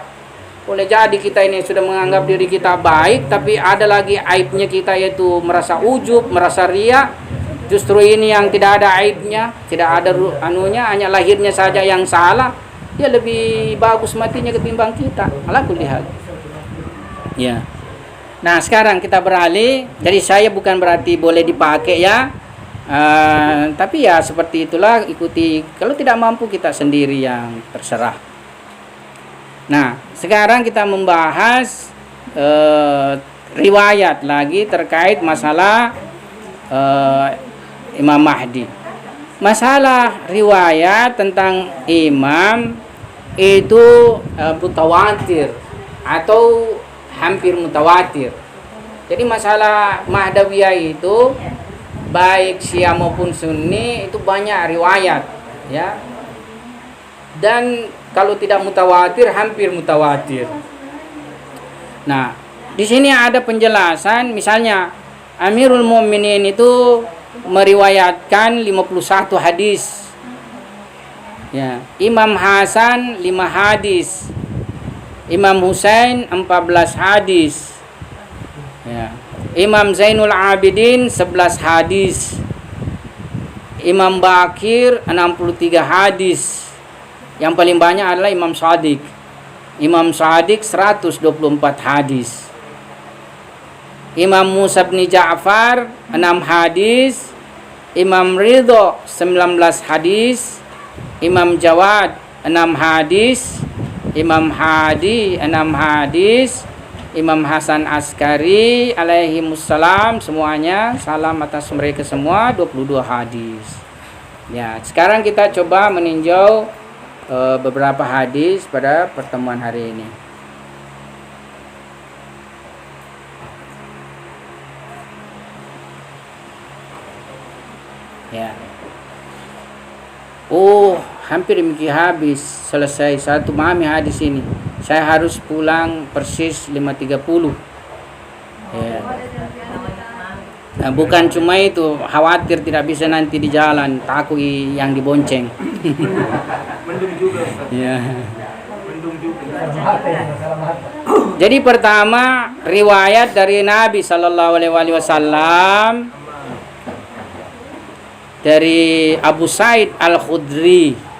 Boleh jadi kita ini sudah menganggap diri kita baik, tapi ada lagi aibnya kita, yaitu merasa ujub, merasa riya. Justru ini yang tidak ada aibnya, tidak ada anunya, hanya lahirnya saja yang salah. Dia lebih bagus matinya ketimbang kita. Ala kulli hal. Ya. Nah, sekarang kita beralih. Jadi saya bukan berarti boleh dipakai ya. Tapi ya seperti itulah, ikuti. Kalau tidak mampu kita sendiri yang terserah. Nah, sekarang kita membahas riwayat lagi terkait masalah Imam Mahdi. Masalah riwayat tentang imam itu mutawatir atau hampir mutawatir. Jadi masalah Mahdawiyah itu baik Syiah maupun Sunni itu banyak riwayat ya. Dan kalau tidak mutawatir hampir mutawatir. Nah, di sini ada penjelasan, misalnya Amirul Mukminin itu meriwayatkan 51 hadis. Ya, Imam Hasan 5 hadis. Imam Husain 14 hadis. Ya. Imam Zainul Abidin 11 hadis. Imam Bakir 63 hadis. Yang paling banyak adalah Imam Shadiq. Imam Shadiq 124 hadis. Imam Musa bin Ja'far 6 hadis. Imam Ridho 19 hadis. Imam Jawad 6 hadis. Imam Hadi 6 hadis. Imam Hasan Askari alaihimussalam, semuanya salam atas mereka semua, 22 hadis. Ya, sekarang kita coba meninjau beberapa hadis pada pertemuan hari ini. Ya. Hampir habis selesai satu memahami hadis ini. Saya harus pulang persis 5.30. Ya. Nah, bukan cuma itu, khawatir tidak bisa nanti di jalan, takut yang dibonceng. Mendung juga Ustaz. Ya. Mendung juga. Jadi pertama riwayat dari Nabi Sallallahu Alaihi Wasallam dari Abu Sa'id Al-Khudri.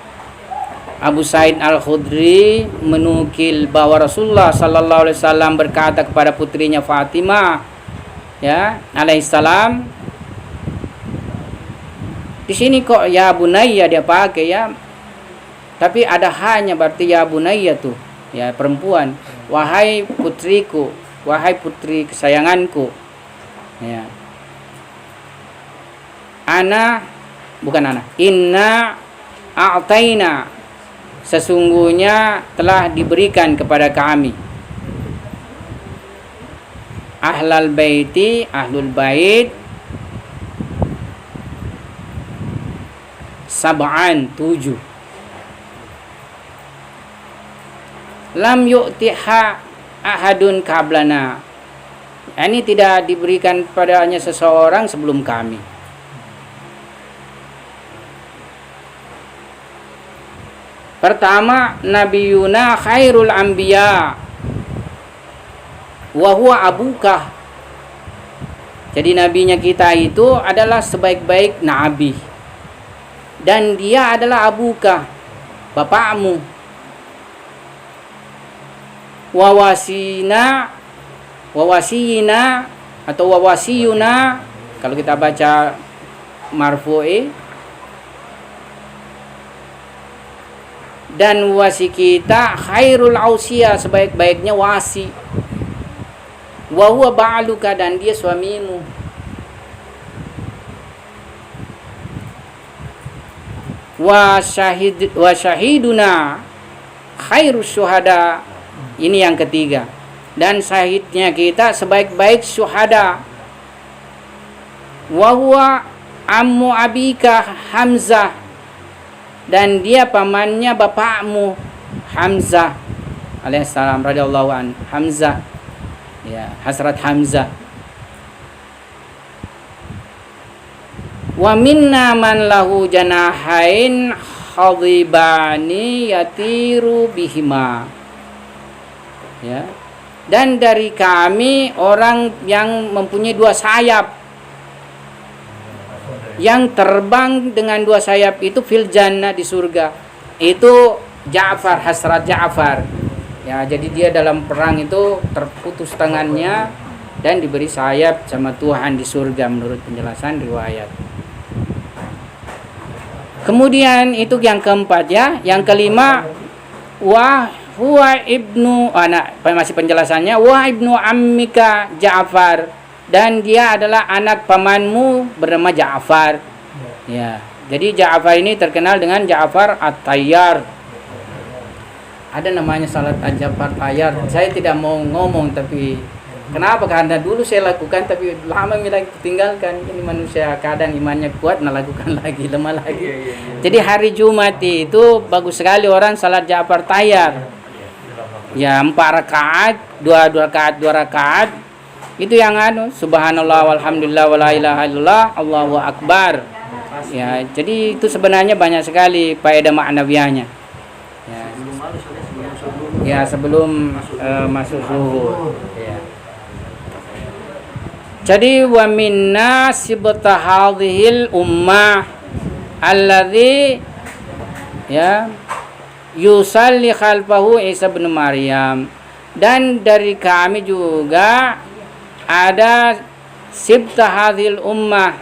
Abu Sa'id Al-Khudri menukil bahwa Rasulullah Sallallahu Alaihi Wasallam berkata kepada putrinya Fatimah, ya, alaihissalam. Di sini kok ya bunayya dia pakai ya, tapi ada hanya berarti ya bunayya tuh, ya perempuan. Wahai putriku, wahai putri kesayanganku, ya. Inna a'taina, sesungguhnya telah diberikan kepada kami, ahlul bait, sab'an 7. Lam yu'tiha ahadun kablana, ini tidak diberikan padanya seseorang sebelum kami. Pertama, Nabiyuna khairul anbiya wa huwa abuka. Jadi nabinya kita itu adalah sebaik-baik nabi, dan dia adalah abuka, bapakmu. Wawasiyina atau wawasiyuna, kalau kita baca marfu'i, dan wasi kita khairul ausia, sebaik-baiknya wasi. Wa huwa ba'luka, dan dia suamimu. Wa syahiduna khairus syuhada, ini yang ketiga. Dan syahidnya kita sebaik-baik syuhada. Wa huwa ammu abika Hamzah, dan dia pamannya bapakmu Hamzah alaihissalam radhiyallahu an. Hamzah, ya, Hazrat Hamzah. Wa minna man lahu janahain khadibani yatiru bihima, ya. Dan dari kami orang yang mempunyai 2 sayap, yang terbang dengan 2 sayap itu fil jannah, di surga. Itu Ja'far, Hazrat Ja'far. Ya, jadi dia dalam perang itu terputus tangannya dan diberi sayap sama Tuhan di surga menurut penjelasan riwayat. Kemudian itu yang keempat ya. Yang kelima, wa huwa ibnu masih penjelasannya, wa ibnu ammika Ja'far, dan dia adalah anak pamanmu bernama Ja'far. Ya. Jadi Ja'far ini terkenal dengan Ja'far At-Tayyar. Ada namanya salat Ja'far Tayyar. Saya tidak mau ngomong, tapi kenapa? Karena dulu saya lakukan tapi lama lagi tinggalkan. Ini manusia kadang imannya kuat, nah lakukan lagi, lemah lagi. Jadi hari Jumat itu bagus sekali orang salat Ja'far Tayyar. Ya, 4 rakaat, 2 rakaat. Itu yang subhanallah walhamdulillah wala ilaha illallah Allahu akbar. Ya, jadi itu sebenarnya banyak sekali faedah maknawiahnya. Ya, sebelum masuk zuhur. Ya. Jadi wa minna sibta hadhil ummah alladzi ya yusalli khalfahu Isa bin Maryam, dan dari kami juga ada sibta hadhil ummah.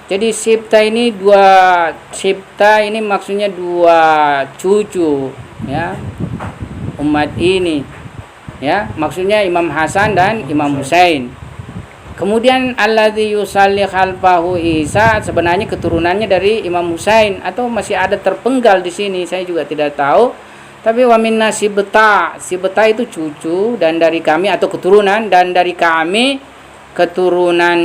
Jadi sibta ini maksudnya 2 cucu ya umat ini ya, maksudnya Imam Hasan dan Imam Husain. Kemudian alladzi yusalli khalfahu Isa sebenarnya keturunannya dari Imam Husain atau masih ada terpenggal di sini, saya juga tidak tahu. Tapi wa minna sibta itu cucu, dan dari kami atau keturunan, dan dari kami keturunan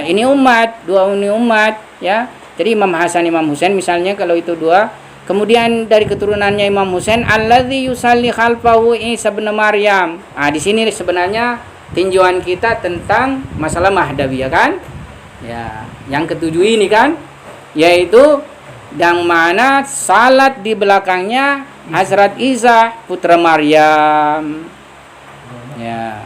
ini umat, 2 ini umat ya. Jadi Imam Hasan Imam Husain misalnya, kalau itu 2. Kemudian dari keturunannya Imam Husain alladzi yusalli khalfahu Isa bin Maryam. Di sini sebenarnya tinjauan kita tentang masalah Mahdawiyah kan? Ya, yang ketujuh ini kan, yaitu yang mana salat di belakangnya Hazrat Isa putra Maryam. Ya.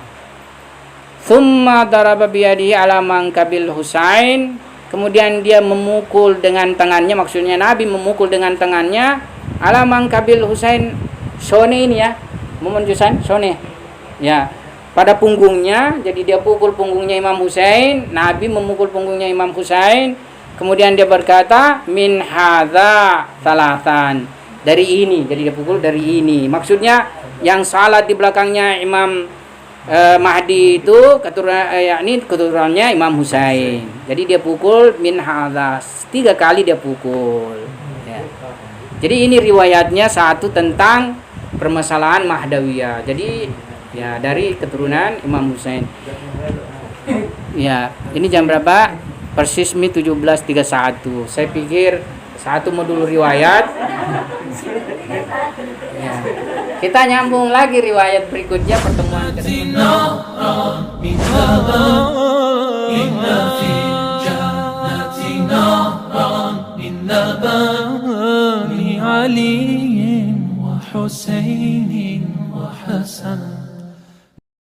Tsumma daraba biyadihi ala mankabil Husain. Kemudian dia memukul dengan tangannya, maksudnya Nabi memukul dengan tangannya ala mankabil Husain, sone ini ya, memenjusan sone ya, pada punggungnya. Jadi dia pukul punggungnya Imam Husain, Nabi memukul punggungnya Imam Husain. Kemudian dia berkata min hadza salatan, dari ini. Jadi dia pukul dari ini, maksudnya yang salat di belakangnya Imam Mahdi itu keturunannya Imam Husain. Jadi dia pukul min hadza, 3 kali dia pukul ya. Jadi ini riwayatnya satu tentang permasalahan Mahdawiyah. Jadi ya dari keturunan Imam Husain. Ya, ini jam berapa? Persis 17.31. Saya pikir satu modul riwayat. Ya. Kita nyambung lagi riwayat berikutnya pertemuan علي وحسين وحسن